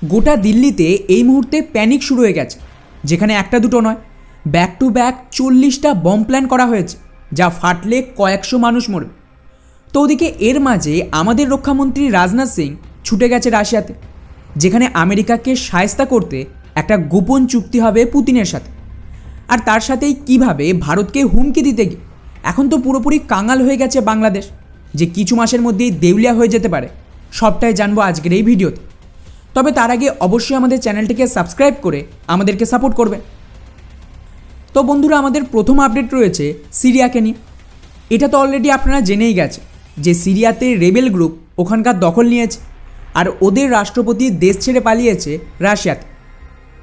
গোটা দিল্লিতে এই মুহূর্তে প্যানিক শুরু হয়ে গেছে, যেখানে একটা দুটো নয়, ব্যাক টু ব্যাক 40টা বম প্ল্যান করা হয়েছে, যা ফাটলে কয়েকশো মানুষ মরবে। তো ওদিকে এর মাঝে আমাদের রক্ষামন্ত্রী রাজনাথ সিং ছুটে গেছে রাশিয়াতে, যেখানে আমেরিকাকে শায়েস্তা করতে একটা গোপন চুক্তি হবে পুতিনের সাথে। আর তার সাথেই কিভাবে ভারতকে হুমকি দিতে গিয়ে এখন তো পুরোপুরি কাঙাল হয়ে গেছে বাংলাদেশ, যে কিছু মাসের মধ্যেই দেউলিয়া হয়ে যেতে পারে, সবটাই জানবো আজকের এই ভিডিওতে। তবে তার আগে অবশ্যই আমাদের চ্যানেলটিকে সাবস্ক্রাইব করে আমাদেরকে সাপোর্ট করবে। তো বন্ধুরা, আমাদের প্রথম আপডেট রয়েছে সিরিয়াকে নিয়ে। এটা তো অলরেডি আপনারা জেনেই গেছে যে সিরিয়াতে রেবেল গ্রুপ ওখানকার দখল নিয়েছে, আর ওদের রাষ্ট্রপতি দেশ ছেড়ে পালিয়েছে রাশিয়াতে।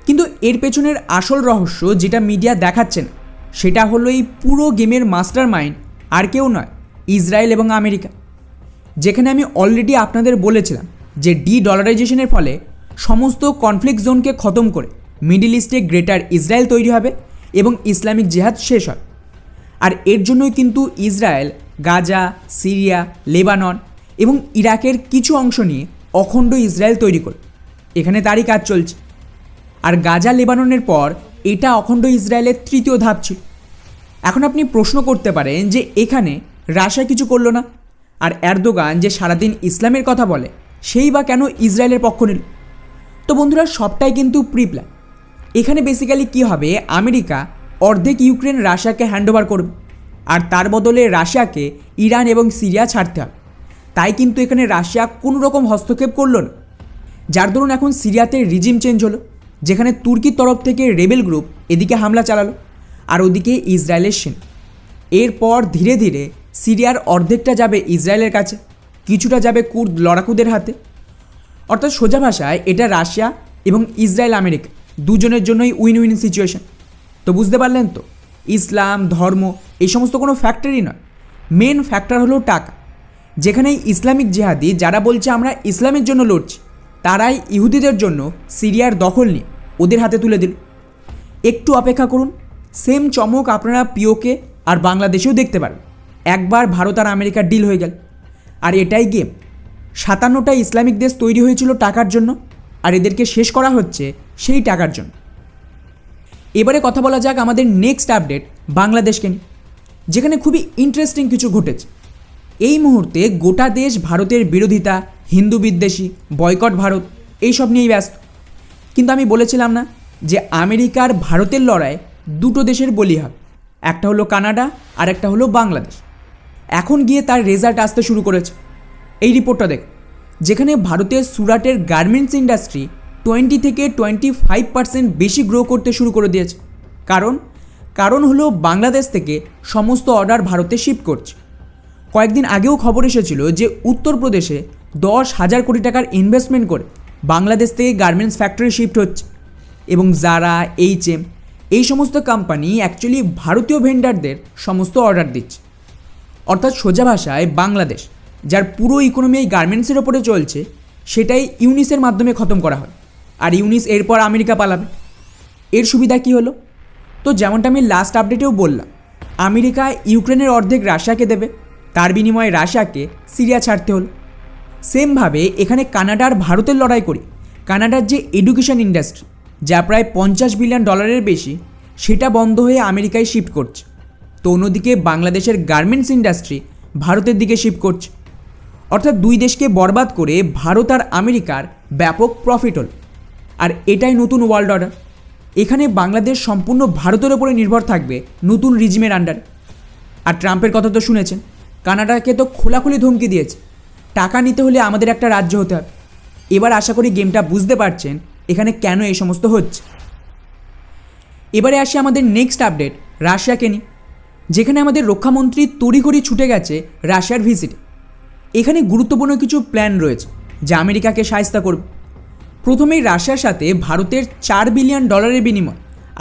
কিন্তু এর পেছনের আসল রহস্য যেটা মিডিয়া দেখাচ্ছে না, সেটা হলো এই পুরো গেমের মাস্টার মাইন্ড আর কেউ নয়, ইসরায়েল এবং আমেরিকা। যেখানে আমি অলরেডি আপনাদের বলেছিলাম যে ডলারাইজেশনের ফলে সমস্ত কনফ্লিক্ট জোনকে খতম করে মিডল ইস্টে গ্রেটার ইসরায়েল তৈরি হবে এবং ইসলামিক জিহাদ শেষ হবে। আর এর জন্যই কিন্তু ইসরায়েল গাজা, সিরিয়া, লেবানন এবং ইরাকের কিছু অংশ নিয়ে অখণ্ড ইসরায়েল তৈরি করবে। এখানে তারই কাজ চলছে। আর গাজা লেবাননের পর এটা অখণ্ড ইসরায়েলের তৃতীয় ধাপ ছিল। এখন আপনি প্রশ্ন করতে পারেন যে এখানে রাশিয়া কিছু করলো না, আর এরদোগান যে সারাদিন ইসলামের কথা বলে সেই বা কেন ইসরায়েলের পক্ষ নিল? তো বন্ধুরা, সবটাই কিন্তু প্রিপ্ল্যান। এখানে বেসিক্যালি কী হবে, আমেরিকা অর্ধেক ইউক্রেন রাশিয়াকে হ্যান্ডওভার করবে, আর তার বদলে রাশিয়াকে ইরান এবং সিরিয়া ছাড়তে হবে। তাই কিন্তু এখানে রাশিয়া কোনো রকম হস্তক্ষেপ করলো না, যার দরুন এখন সিরিয়াতে রিজিম চেঞ্জ হলো, যেখানে তুর্কির তরফ থেকে রেবেল গ্রুপ এদিকে হামলা চালালো আর ওদিকে ইসরায়েলের সেনা। এরপর ধীরে ধীরে সিরিয়ার অর্ধেকটা যাবে ইসরায়েলের কাছে, কিছুটা যাবে কুর্দ লড়াকুদের হাতে। অর্থাৎ সোজা ভাষায় এটা রাশিয়া এবং ইসরায়েল আমেরিকা দুজনের জন্যই উইন উইন সিচুয়েশন। তো বুঝতে পারলেন তো, ইসলাম ধর্ম এই সমস্ত কোনো ফ্যাক্টরই নয়, মেন ফ্যাক্টর হলো টাকা। যেখানে ইসলামিক জেহাদি যারা বলছে আমরা ইসলামের জন্য লড়ছি, তারাই ইহুদিদের জন্য সিরিয়ার দখল নিয়ে ওদের হাতে তুলে দিল। একটু অপেক্ষা করুন, সেম চমক আপনারা পিওকে আর বাংলাদেশেও দেখতে পারবেন। একবার ভারত আর আমেরিকার ডিল হয়ে গেল। আর এটাই গেম। 57টা ইসলামিক দেশ তৈরি হয়েছিল টাকার জন্য, আর এদেরকে শেষ করা হচ্ছে সেই টাকার জন্য। এবারে কথা বলা যাক আমাদের নেক্সট আপডেট বাংলাদেশকে নিয়ে, যেখানে খুবই ইন্টারেস্টিং কিছু ঘটেছে। এই মুহূর্তে গোটা দেশ ভারতের বিরোধিতা, হিন্দু বিদ্বেষী, বয়কট ভারত এইসব নিয়েই ব্যস্ত। কিন্তু আমি বলেছিলাম না যে আমেরিকার ভারতের লড়াই দুটো দেশের বলি হবে, একটা হলো কানাডা আর একটা হলো বাংলাদেশ। এখন গিয়ে তার রেজাল্ট আসতে শুরু করেছে। এই রিপোর্টটা দেখ, যেখানে ভারতের সুরাটের গার্মেন্টস ইন্ডাস্ট্রি 20 থেকে 25% বেশি গ্রো করতে শুরু করে দিয়েছে। কারণ হলো বাংলাদেশ থেকে সমস্ত অর্ডার ভারতে শিফট করছে। কয়েকদিন আগেও খবর এসেছিল যে উত্তরপ্রদেশে 10,000 কোটি টাকার ইনভেস্টমেন্ট করে বাংলাদেশ থেকে গার্মেন্টস ফ্যাক্টরি শিফট হচ্ছে, এবং জারা, H&M এই সমস্ত কোম্পানি অ্যাকচুয়ালি ভারতীয় ভেন্ডারদের সমস্ত অর্ডার দিচ্ছে। অর্থাৎ সোজা ভাষায় বাংলাদেশ, যার পুরো ইকোনমি এই গার্মেন্টসের ওপরে চলছে, সেটাই ইউনিসের মাধ্যমে খতম করা হয়। আর ইউনিস এরপর আমেরিকা পালাবে। এর সুবিধা কি হলো? তো যেমনটা আমি লাস্ট আপডেটেও বললাম, আমেরিকা ইউক্রেনের অর্ধেক রাশিয়াকে দেবে, তার বিনিময়ে রাশিয়াকে সিরিয়া ছাড়তে হলো। সেমভাবে এখানে কানাডা আর ভারতের লড়াই করি। কানাডার যে এডুকেশন ইন্ডাস্ট্রি, যা প্রায় $50 বিলিয়ন বেশি, সেটা বন্ধ হয়ে আমেরিকায় শিফট করছে। তো অন্যদিকে বাংলাদেশের গার্মেন্টস ইন্ডাস্ট্রি ভারতের দিকে শিফট করছে। অর্থাৎ দুই দেশকে বরবাদ করে ভারত আর আমেরিকার ব্যাপক প্রফিট হল। আর এটাই নতুন ওয়ার্ল্ড অর্ডার। এখানে বাংলাদেশ সম্পূর্ণ ভারতের ওপরে নির্ভর থাকবে নতুন রিজিমের আন্ডারে। আর ট্রাম্পের কথা তো শুনেছেন, কানাডাকে তো খোলাখুলি ধমকি দিয়েছে, টাকা নিতে হলে আমাদের একটা রাজ্য হতে হবে। এবার আশা করি গেমটা বুঝতে পারছেন এখানে কেন এই সমস্ত হচ্ছে। এবারে আসি আমাদের নেক্সট আপডেট রাশিয়াকে নিয়ে, যেখানে আমাদের রক্ষামন্ত্রী তড়িঘড়ি ছুটে গেছে রাশিয়ার ভিজিটে। এখানে গুরুত্বপূর্ণ কিছু প্ল্যান রয়েছে যা আমেরিকাকে সাহায্য করবে। প্রথমেই রাশিয়ার সাথে ভারতের $4 বিলিয়ন বিনিময়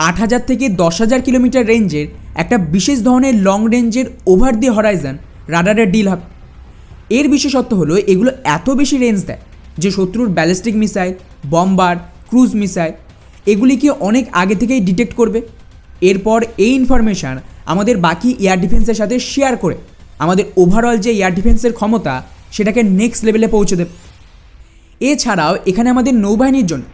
8,000 থেকে 10,000 কিলোমিটার রেঞ্জের একটা বিশেষ ধরনের লং রেঞ্জের ওভার দি হরাইজন রাডারের ডিল হবে। এর বিশেষত্ব হলো এগুলো এত বেশি রেঞ্জ দেয় যে শত্রুর ballistic missile, bomber, cruise missile এগুলিকে অনেক আগে থেকেই ডিটেক্ট করবে। এরপর এই ইনফরমেশান আমাদের বাকি এয়ার ডিফেন্সের সাথে শেয়ার করে আমাদের ওভারঅল যে এয়ার ডিফেন্সের ক্ষমতা সেটাকে নেক্সট লেভেলে পৌঁছে দেবে। এছাড়াও এখানে আমাদের নৌবাহিনীর জন্য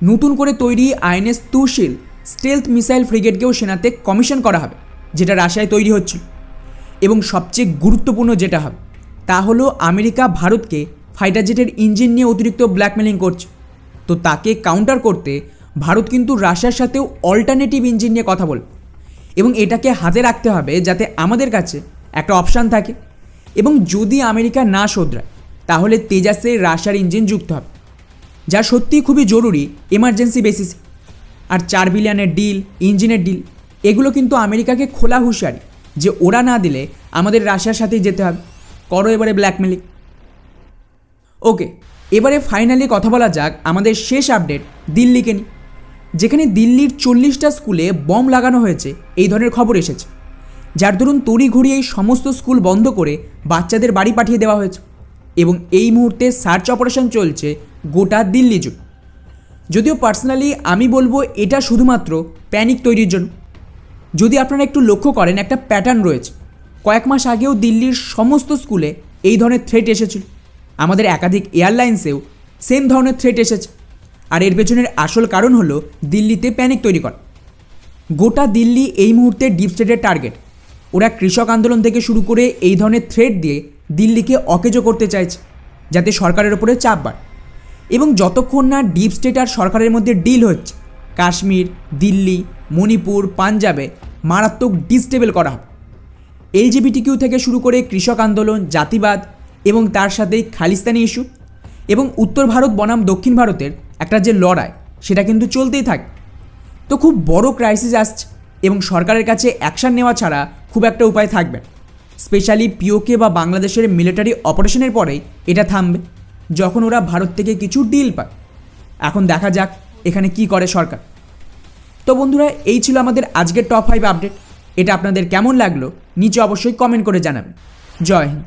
নতুন করে তৈরি আইএনএস তুশিল স্টেলথ মিসাইল ফ্রিগেটকেও সেনাতে কমিশন করা হবে, যেটা রাশিয়ায় তৈরি হচ্ছিল। এবং সবচেয়ে গুরুত্বপূর্ণ যেটা হবে তা হলো আমেরিকা ভারতকে ফাইটার জেটের ইঞ্জিন নিয়ে অতিরিক্ত ব্ল্যাকমেলিং করছে। তো তাকে কাউন্টার করতে ভারত কিন্তু রাশিয়ার সাথেও অল্টারনেটিভ ইঞ্জিন নিয়ে কথা বলবে, এবং এটাকে হাতে রাখতে হবে যাতে আমাদের কাছে একটা অপশান থাকে। এবং যদি আমেরিকা না শোধরায় তাহলে তেজাসে রাশিয়ার ইঞ্জিন যুক্ত হবে, যা সত্যিই খুবই জরুরি এমার্জেন্সি বেসিসে। আর 4 বিলিয়নের ডিল, ইঞ্জিনের ডিল, এগুলো কিন্তু আমেরিকাকে খোলা হুঁশিয়ারি যে ওরা না দিলে আমাদের রাশিয়ার সাথেই যেতে হবে। করো এবারে ব্ল্যাকমেলিং। ওকে, এবারে ফাইনালি কথা বলা যাক আমাদের শেষ আপডেট দিল্লিকে নিয়ে, যেখানে দিল্লির 40টা স্কুলে বম লাগানো হয়েছে এই ধরনের খবর এসেছে, যার দরুন তড়িঘড়ি এই সমস্ত স্কুল বন্ধ করে বাচ্চাদের বাড়ি পাঠিয়ে দেওয়া হয়েছে। এবং এই মুহূর্তে সার্চ অপারেশন চলছে গোটা দিল্লি জুড়ে। যদিও পার্সোনালি আমি বলবো এটা শুধুমাত্র প্যানিক তৈরির জন্য। যদি আপনারা একটু লক্ষ্য করেন একটা প্যাটার্ন রয়েছে, কয়েক মাস আগেও দিল্লির সমস্ত স্কুলে এই ধরনের থ্রেট এসেছিল, আমাদের একাধিক এয়ারলাইন্সেও সেম ধরনের থ্রেট এসেছে। আর এর পেছনের আসল কারণ হলো দিল্লিতে প্যানিক তৈরি করা। গোটা দিল্লি এই মুহূর্তে ডিপ স্টেটের টার্গেট। ওরা কৃষক আন্দোলন থেকে শুরু করে এই ধরনের থ্রেট দিয়ে দিল্লিকে অকেজো করতে চাইছে, যাতে সরকারের ওপরে চাপ বাড়ে। এবং যতক্ষণ না ডিপ স্টেট আর সরকারের মধ্যে ডিল হচ্ছে, কাশ্মীর, দিল্লি, মণিপুর, পাঞ্জাবে মারাত্মক ডিস্টেবল করা হবে। এলজিবিটিকিউ থেকে শুরু করে কৃষক আন্দোলন, জাতিবাদ এবং তার সাথেই খালিস্তানি ইস্যু এবং উত্তর ভারত বনাম দক্ষিণ ভারতের একটা যে লড়াই, সেটা কিন্তু চলতেই থাকে। তো খুব বড় ক্রাইসিস আসছে এবং সরকারের কাছে অ্যাকশান নেওয়া ছাড়া খুব একটা উপায় থাকবে না। স্পেশালি পিওকে বা বাংলাদেশের মিলিটারি অপারেশনের পরেই এটা থামবে, যখন ওরা ভারত থেকে কিছু ডিল পায়। এখন দেখা যাক এখানে কি করে সরকার। তো বন্ধুরা, এই ছিল আমাদের আজকের টপ 5 আপডেট। এটা আপনাদের কেমন লাগলো নিচে অবশ্যই কমেন্ট করে জানাবেন। জয় হিন্দ।